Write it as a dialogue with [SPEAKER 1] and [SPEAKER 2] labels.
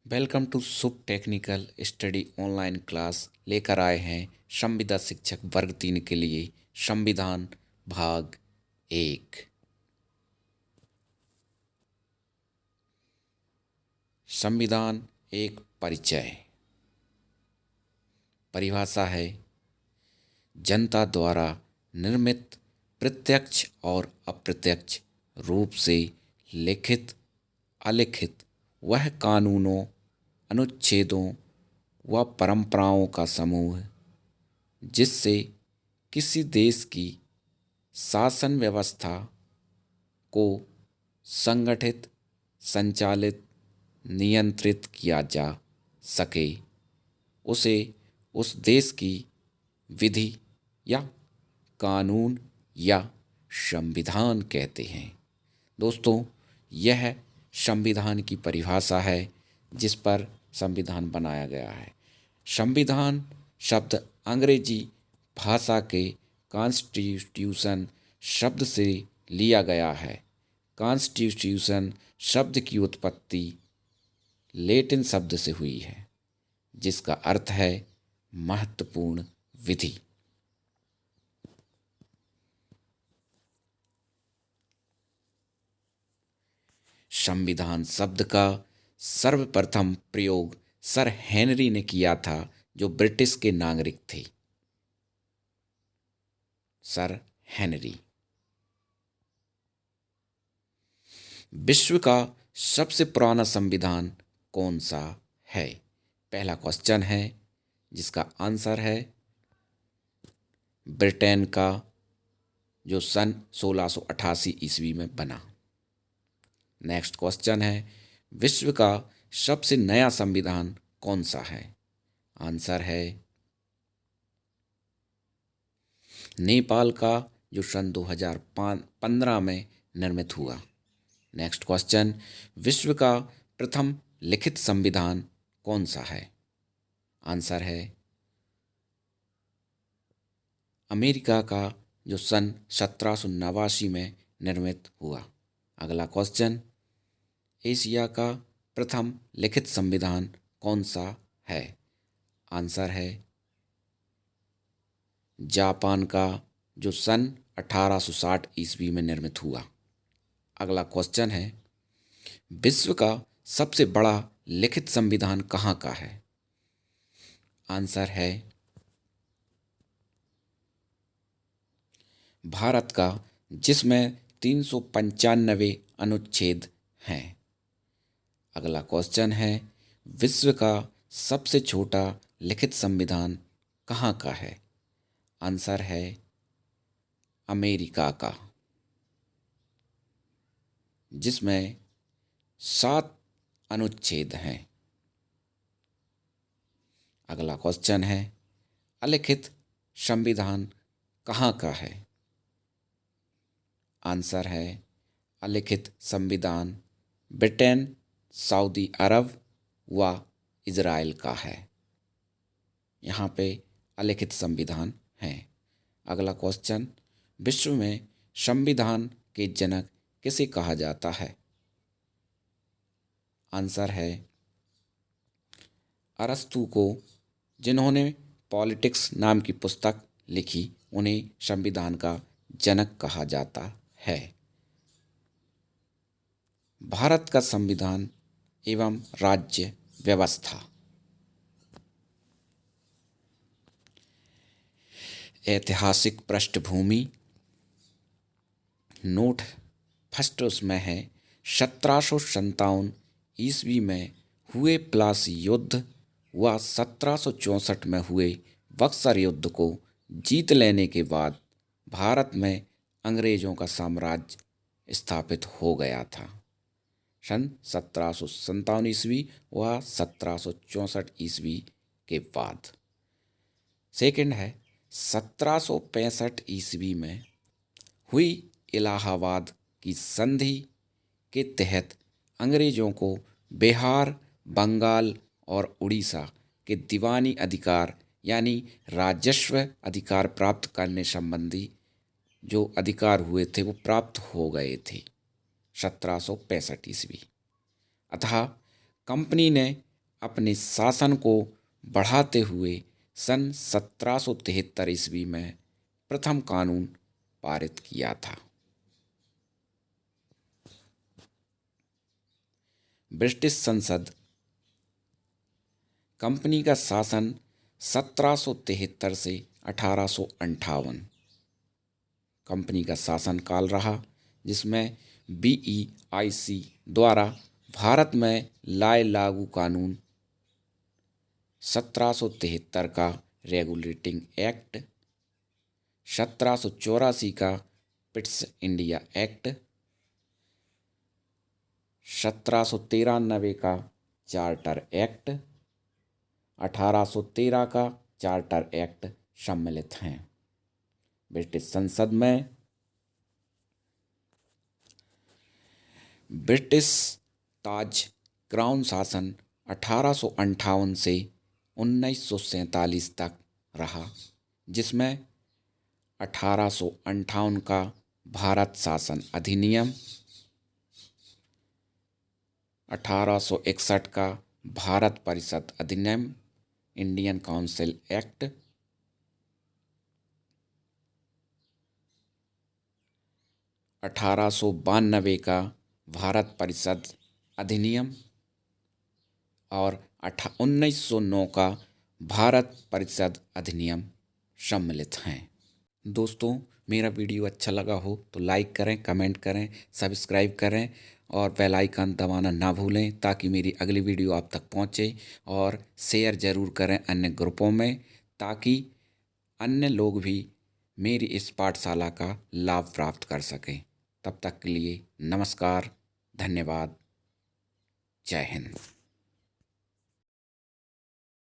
[SPEAKER 1] Welcome to Shubh technical study online class लेकर आए हैं संविदा शिक्षक वर्ग 3 के लिए संविधान भाग 1। संविधान एक परिचय। परिभाषा है जनता द्वारा निर्मित प्रत्यक्ष और अप्रत्यक्ष रूप से लिखित अलिखित वह कानूनों, अनुच्छेदों व परंपराओं का समूह जिससे किसी देश की शासन व्यवस्था को संगठित, संचालित, नियंत्रित किया जा सके, उसे उस देश की विधि या कानून या संविधान कहते हैं। दोस्तों, यह संविधान की परिभाषा है जिस पर संविधान बनाया गया है। संविधान शब्द अंग्रेजी भाषा के कॉन्स्टिट्यूशन शब्द से लिया गया है। कॉन्स्टिट्यूशन शब्द की उत्पत्ति लैटिन शब्द से हुई है जिसका अर्थ है महत्वपूर्ण विधि। संविधान शब्द का सर्वप्रथम प्रयोग सर हेनरी ने किया था जो ब्रिटिश के नागरिक थे। Sir Henry. विश्व का सबसे पुराना संविधान कौन सा है? पहला क्वेश्चन है जिसका आंसर है ब्रिटेन का, जो सन 1688 ईस्वी में बना। नेक्स्ट क्वेश्चन है विश्व का सबसे नया संविधान कौन सा है? आंसर है नेपाल का, जो सन 2015 में निर्मित हुआ। नेक्स्ट क्वेश्चन विश्व का प्रथम लिखित संविधान कौन सा है? आंसर है अमेरिका का, जो सन 1789 में निर्मित हुआ। अगला क्वेश्चन एशिया का प्रथम लिखित संविधान कौन सा है? आंसर है जापान का, जो सन 1860 ईस्वी में निर्मित हुआ। अगला क्वेश्चन है विश्व का सबसे बड़ा लिखित संविधान कहाँ का है? आंसर है भारत का, जिसमें 395 अनुच्छेद हैं। अगला क्वेश्चन है विश्व का सबसे छोटा लिखित संविधान कहाँ का है? आंसर है अमेरिका का, जिसमें 7 अनुच्छेद हैं। अगला क्वेश्चन है अलिखित संविधान कहाँ का है? आंसर है अलिखित संविधान ब्रिटेन, सऊदी अरब व इज़राइल का है। यहाँ पे अलिखित संविधान हैं। अगला क्वेश्चन विश्व में संविधान के जनक किसे कहा जाता है? आंसर है अरस्तु को, जिन्होंने पॉलिटिक्स नाम की पुस्तक लिखी, उन्हें संविधान का जनक कहा जाता है। भारत का संविधान एवं राज्य व्यवस्था। ऐतिहासिक पृष्ठभूमि। नोट फर्स्ट उसमें है 1757 ईस्वी में हुए प्लासी युद्ध व 1764 में हुए बक्सर युद्ध को जीत लेने के बाद भारत में अंग्रेजों का साम्राज्य स्थापित हो गया था। सन 1757 ईस्वी व 1764 ईस्वी के बाद। सेकंड है 1765 ईस्वी में हुई इलाहाबाद की संधि के तहत अंग्रेजों को बिहार, बंगाल और उड़ीसा के दीवानी अधिकार यानी राजस्व अधिकार प्राप्त करने संबंधी जो अधिकार हुए थे वो प्राप्त हो गए थे 1765 ईस्वी। अतः कंपनी ने अपने शासन को बढ़ाते हुए सन 1773 ईस्वी में प्रथम कानून पारित किया था। ब्रिटिश संसद कंपनी का शासन 1773 से 1858 कंपनी का शासनकाल रहा, जिसमें BEIC द्वारा भारत में लाए लागू कानून 1773 का रेगुलेटिंग एक्ट, 1784 का पिट्स इंडिया एक्ट, 1793 का चार्टर एक्ट, 1813 का चार्टर एक्ट सम्मिलित हैं। ब्रिटिश संसद में ब्रिटिश ताज क्राउन शासन 1858 से 1947 तक रहा, जिसमें 1858 का भारत शासन अधिनियम, 1861 का भारत परिषद अधिनियम इंडियन काउंसिल एक्ट, 1892 का भारत परिषद अधिनियम और 1909 का भारत परिषद अधिनियम सम्मिलित हैं। दोस्तों, मेरा वीडियो अच्छा लगा हो तो लाइक करें, कमेंट करें, सब्सक्राइब करें और बेल आइकन दबाना ना भूलें, ताकि मेरी अगली वीडियो आप तक पहुंचे। और शेयर ज़रूर करें अन्य ग्रुपों में, ताकि अन्य लोग भी मेरी इस पाठशाला का लाभ प्राप्त कर सकें। तब तक के लिए नमस्कार, धन्यवाद, जय हिंद।